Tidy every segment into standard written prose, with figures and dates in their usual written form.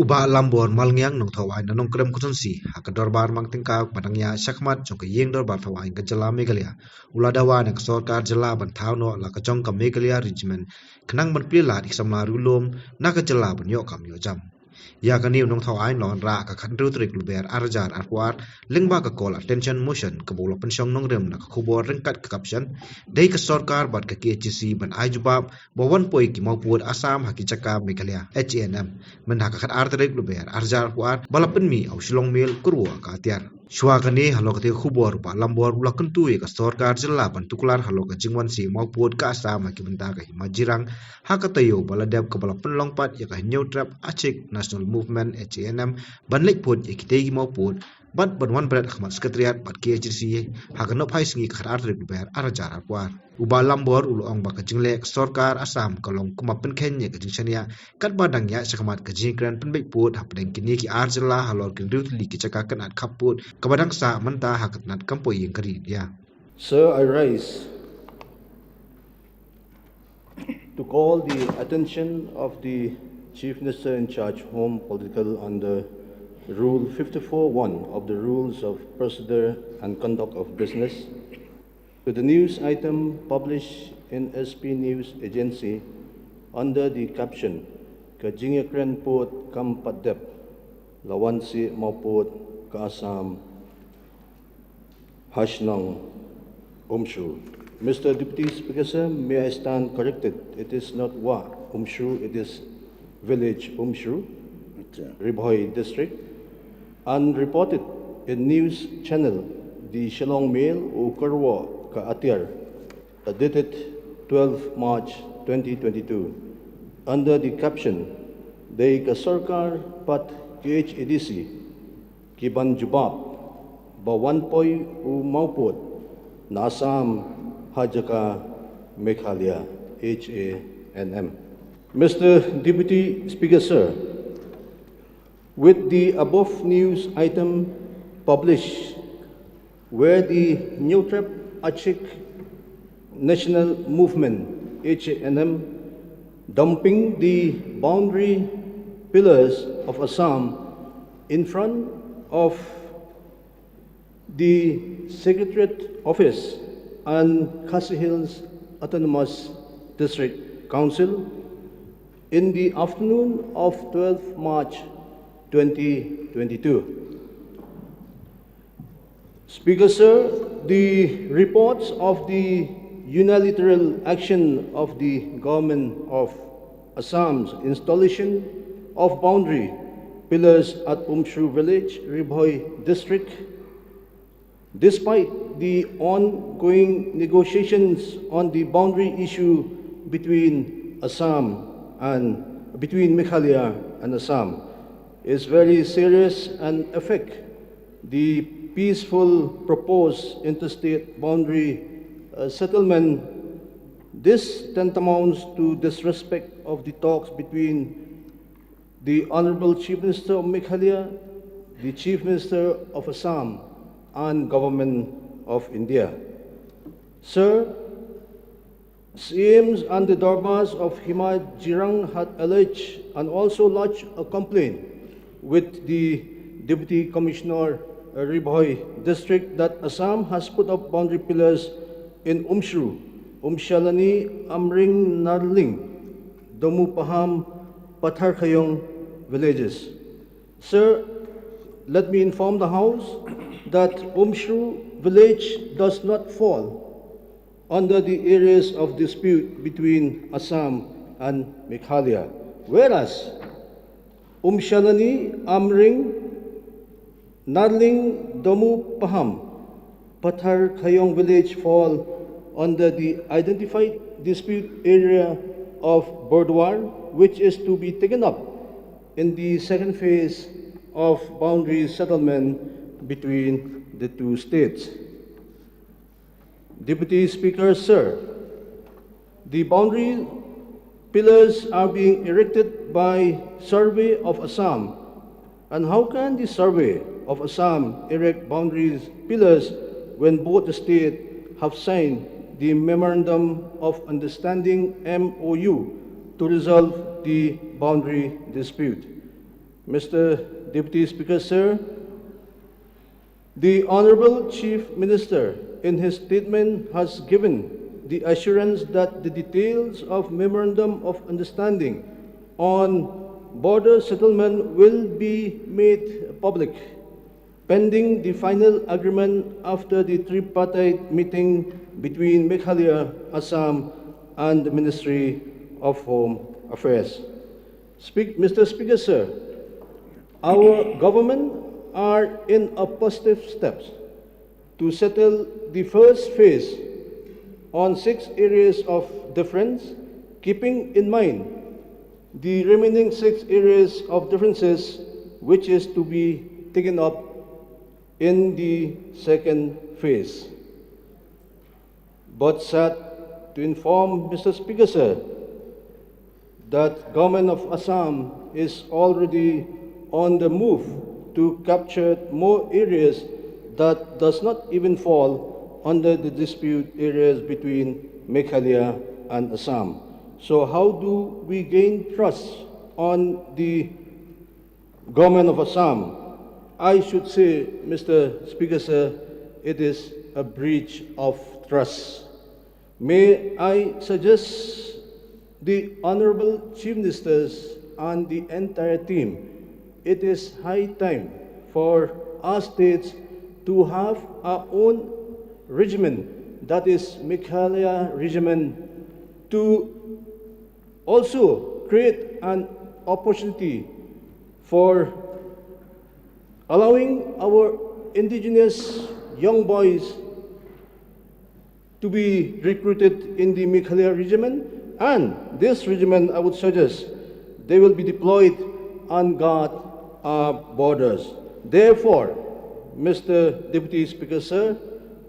Uba lambor malngiang nong thawai na Nongkrem kutunsi haka dorbar mang tingkau padangnya syakmat jong ke yeng dorbar thawai ke jela Meghalaya uladawa na Sorkar jela ban thau no la ka jong ka Meghalaya Regiment kenang ban pila di samla rulum na ka jela ban yo kam yo jam ya ka niu nong thawai lon ra ka khan ru trik luber arjar arkwar lingba ka call attention motion ka bolo pensyong nongrem na ka khubor rengkat ka caption dei ka Sorkar bat ka KHC ban ajubab bawan poi ki mawpud Assam haki chaka Meghalaya HNM men haka khat artrik luber arjar arkwar balapen mi au shilong mil kurwa ka tiar shwa ka ni halo ka te khubor pa lambor ula kentu ka Sorkar jilla ban tuklar halo ka jingwan si mawpud ka Assam haki benta ka himajirang haka tayo baladeb ka balapen longpat ya ka new trap achik National Movement HNM banlik put ikitegi mawpud bat banwan berat khmat sekretariat bat KHC haka no phai singi khar artrik luber arjar arkwar uba lambor ulong ba ka jingle Sorkar Assam kalong kumapen kenya ka jingshania kat badang ya sakamat ka jingkran penbek put hapdeng kini ki arjala halor kin rutli ki cakakan at kaput kabadang sa menta hakat nat kampoy yang kari dia. Sir, I rise to call the attention of the Chief Minister in charge Home Political under Rule 54(1) of the Rules of Procedure and Conduct of Business to the news item published in SP News Agency under the caption Kajingakren Port Kampadep Lawansi Mawpud Assam Hashnong Umshu. Mr. Deputy Speaker, sir, may I stand corrected? It is not Wa Umshu, it is village Umshu, Ribhoi district, and reported in news channel the Shillong Mail Ukarwa Ka Atir, dated 12 March 2022, under the caption Dei Ka Sorkar Pat KHEDC Kiban Jubab Bawanpoy U Mawpud Nasam Hajaka Meghalaya HANM. Mr. Deputy Speaker, sir, with the above news item published where the New Trap Achik National Movement HANM dumping the boundary pillars of Assam in front of the Secretariat Office and Khasi Hills Autonomous District Council in the afternoon of 12 March 2022. Speaker, sir, the reports of the unilateral action of the government of Assam's installation of boundary pillars at Umshu village, Ribhoi district, despite the ongoing negotiations on the boundary issue between Meghalaya and Assam, is very serious and affect the peaceful proposed interstate boundary settlement. This tantamounts to disrespect of the talks between the Honorable Chief Minister of Meghalaya, the Chief Minister of Assam, and Government of India. Sir, CMs and the Darbars of Himajirang had alleged and also lodged a complaint with the Deputy Commissioner Ribhoi district that Assam has put up boundary pillars in Umshru, Umshalani, Amring, Narling, Domu Paham, Patharkhayong villages. Sir, let me inform the House that Umshru village does not fall under the areas of dispute between Assam and Meghalaya, whereas Umshalani, Amring, Narling, Domu Paham, Patharkhayong village fall under the identified dispute area of Burdwar, which is to be taken up in the second phase of boundary settlement between the two states. Deputy Speaker, sir, the boundary pillars are being erected by Survey of Assam. And how can the Survey of Assam erect boundaries pillars when both the states have signed the Memorandum of Understanding MOU to resolve the boundary dispute? Mr. Deputy Speaker, sir, the Honorable Chief Minister, in his statement, has given the assurance that the details of Memorandum of Understanding on border settlement will be made public, pending the final agreement after the tripartite meeting between Meghalaya, Assam, and the Ministry of Home Affairs. Mr. Speaker, sir, our government are in a positive steps to settle the first phase on 6 areas of difference, keeping in mind the remaining 6 areas of differences which is to be taken up in the second phase. But sad to inform Mr. Speaker, sir, that government of Assam is already on the move to capture more areas that does not even fall under the dispute areas between Meghalaya and Assam. So how do we gain trust on the government of Assam? I should say, Mr. Speaker, sir, it is a breach of trust. May I suggest the Honorable Chief Ministers and the entire team, it is high time for our states to have our own regiment, that is Meghalaya Regiment, to also create an opportunity for allowing our indigenous young boys to be recruited in the Meghalaya Regiment, and this regiment, I would suggest, they will be deployed and guard our borders. Therefore, Mr. Deputy Speaker, sir,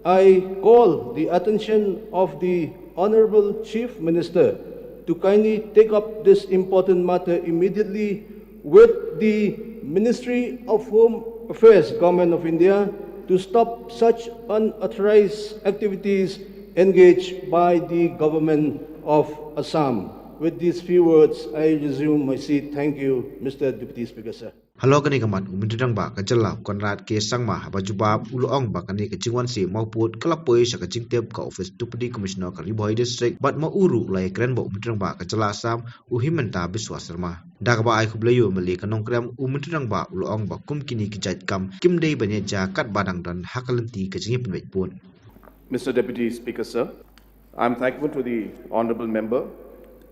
I call the attention of the Honorable Chief Minister to kindly take up this important matter immediately with the Ministry of Home Affairs, Government of India, to stop such unauthorized activities engaged by the government of Assam. With these few words, I resume my seat. Thank you, Mr. Deputy Speaker, sir. Halo kani kaman umidang ba kajala konrad ke sangma habajubab uloong ba kani kajingwan si mawpud kalapoi sa kajingtep ka office deputy commissioner ka Ribhoi district bat mauru lai kren ba umidang ba kajala Assam uhimenta biswasarma dagba ai khublayu mali ka Nongkrem umidang ba uloong ba kumkini kijat kam kimdei banyeja kat badang dan hakalanti kajingip pun. Mr. Deputy Speaker, sir, I'm thankful to the Honourable Member,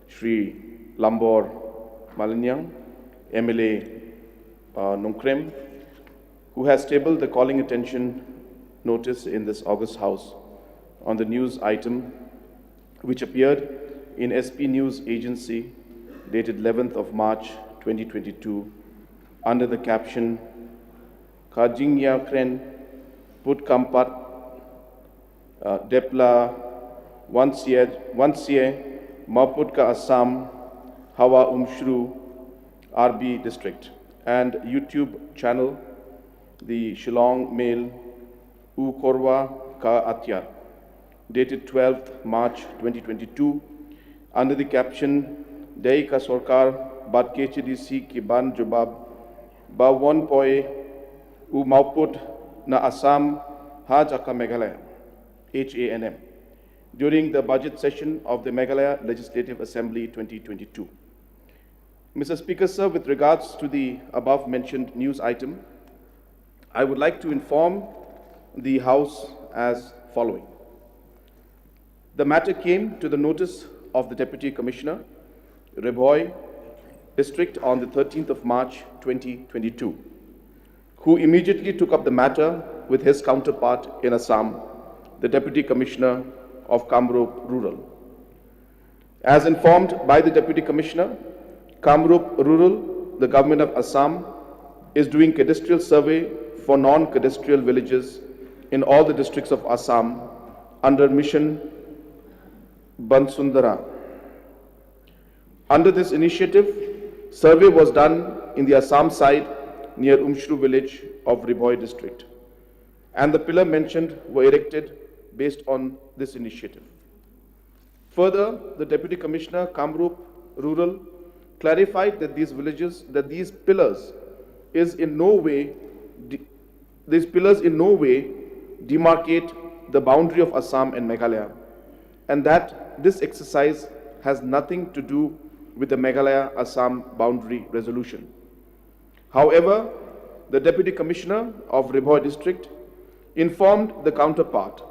Shri Lambor Malanyang, MLA Nongkrem, who has tabled the calling attention notice in this August House on the news item which appeared in SP News Agency dated 11th of March 2022 under the caption Kajingya Kren Put Kampat Depla One sieh mawpud ka Assam Hawa Umshru RB district and YouTube channel the Shillong Mail U Korwa Ka Atyar dated 12th March 2022 under the caption Dei ka Sorkar Bat KCDC ki ban jubab ba one poi U mawpud na Assam Hajaka Meghalaya HANM during the budget session of the Meghalaya Legislative Assembly 2022. Mr. Speaker, sir, with regards to the above-mentioned news item, I would like to inform the House as following. The matter came to the notice of the Deputy Commissioner, Ribhoi District on the 13th of March 2022, who immediately took up the matter with his counterpart in Assam, the Deputy Commissioner of Kamrup Rural. As informed by the Deputy Commissioner, Kamrup Rural, the government of Assam, is doing cadastral survey for non-cadastral villages in all the districts of Assam under Mission Bansundara. Under this initiative, survey was done in the Assam side near Umshru village of Ribhoi district, and the pillar mentioned were erected based on this initiative. Further, the Deputy Commissioner, Kamrup Rural, clarified that these pillars is in no way, these pillars in no way demarcate the boundary of Assam and Meghalaya, and that this exercise has nothing to do with the Meghalaya-Assam boundary resolution. However, the Deputy Commissioner of Ribhoi district informed the counterpart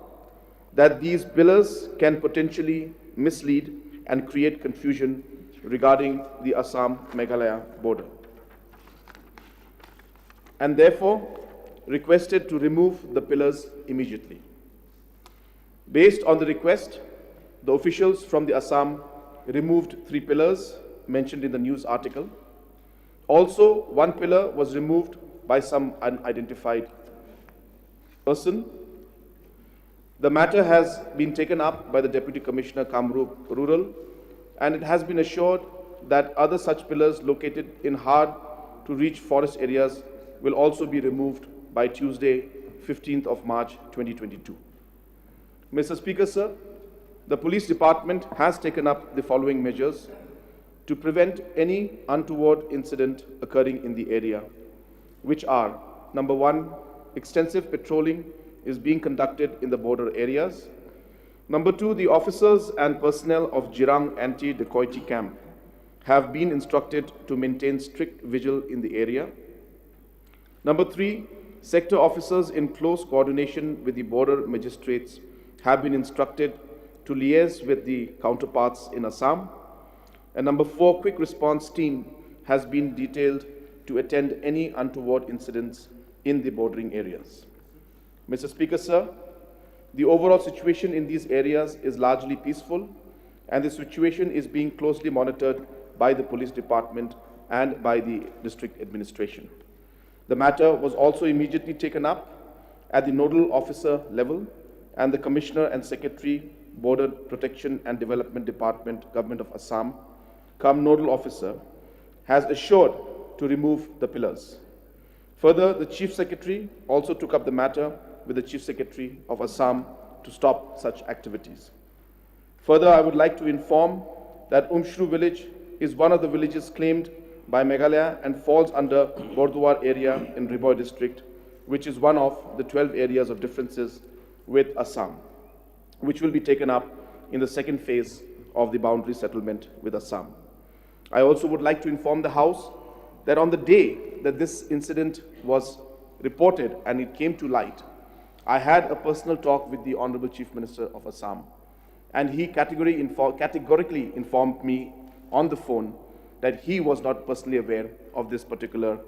that these pillars can potentially mislead and create confusion regarding the Assam-Meghalaya border, and therefore requested to remove the pillars immediately. Based on the request, the officials from the Assam removed 3 pillars mentioned in the news article. Also, 1 pillar was removed by some unidentified person. The matter has been taken up by the Deputy Commissioner Kamrup Rural, and it has been assured that other such pillars located in hard to reach forest areas will also be removed by Tuesday, 15th of March 2022. Mr. Speaker, sir, the police department has taken up the following measures to prevent any untoward incident occurring in the area, which are: number 1, extensive patrolling is being conducted in the border areas. Number 2, the officers and personnel of Jirang anti-dacoity camp have been instructed to maintain strict vigil in the area. Number 3, sector officers in close coordination with the border magistrates have been instructed to liaise with the counterparts in Assam. And number 4, quick response team has been detailed to attend any untoward incidents in the bordering areas. Mr. Speaker, sir, the overall situation in these areas is largely peaceful, and the situation is being closely monitored by the police department and by the district administration. The matter was also immediately taken up at the nodal officer level, and the Commissioner and Secretary, Border Protection and Development Department, Government of Assam, come nodal officer, has assured to remove the pillars. Further, the Chief Secretary also took up the matter with the Chief Secretary of Assam to stop such activities. Further, I would like to inform that Umshru village is one of the villages claimed by Meghalaya and falls under Bordwar area in Ribhoi district, which is one of the 12 areas of differences with Assam, which will be taken up in the second phase of the boundary settlement with Assam. I also would like to inform the House that on the day that this incident was reported and it came to light, I had a personal talk with the Honorable Chief Minister of Assam, and he categorically informed me on the phone that he was not personally aware of this particular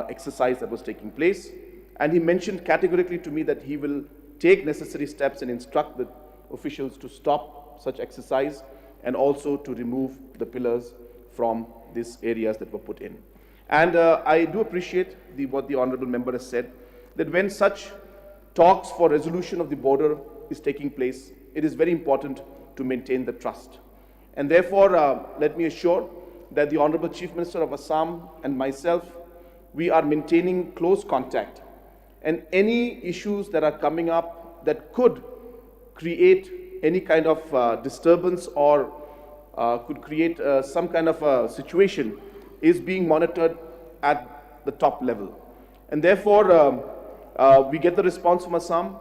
exercise that was taking place, and he mentioned categorically to me that he will take necessary steps and instruct the officials to stop such exercise and also to remove the pillars from these areas that were put in. And I do appreciate what the Honorable Member has said, that when such talks for resolution of the border is taking place, it is very important to maintain the trust. And therefore, let me assure that the Honorable Chief Minister of Assam and myself, we are maintaining close contact. And any issues that are coming up that could create any kind of disturbance or could create some kind of a situation is being monitored at the top level. And therefore, we get the response from Assam.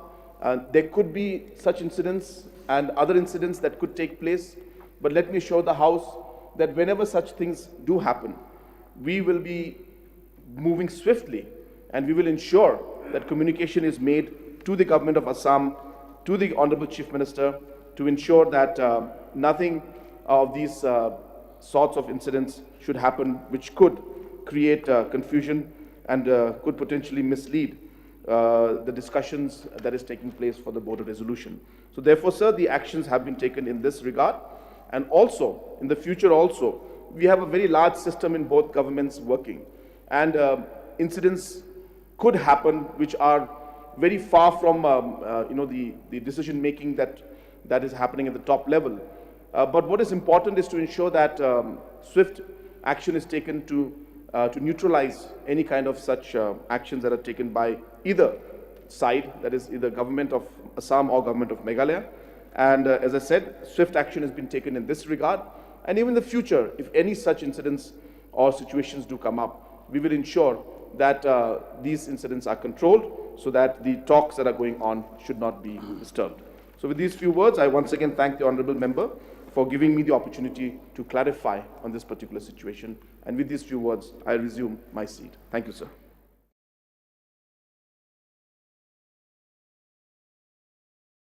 There could be such incidents and other incidents that could take place, but let me assure the House that whenever such things do happen, we will be moving swiftly and we will ensure that communication is made to the Government of Assam, to the Honorable Chief Minister, to ensure that nothing of these sorts of incidents should happen which could create confusion and could potentially mislead the discussions that is taking place for the border resolution. So therefore, sir, the actions have been taken in this regard, and also in the future also, we have a very large system in both governments working, and incidents could happen which are very far from the decision making that is happening at the top level. But what is important is to ensure that swift action is taken to neutralize any kind of such actions that are taken by either side, that is either government of Assam or government of Meghalaya. And as I said, swift action has been taken in this regard. And even in the future, if any such incidents or situations do come up, we will ensure that these incidents are controlled so that the talks that are going on should not be disturbed. So with these few words, I once again thank the honourable member for giving me the opportunity to clarify on this particular situation. And with these few words, I resume my seat. Thank you, sir.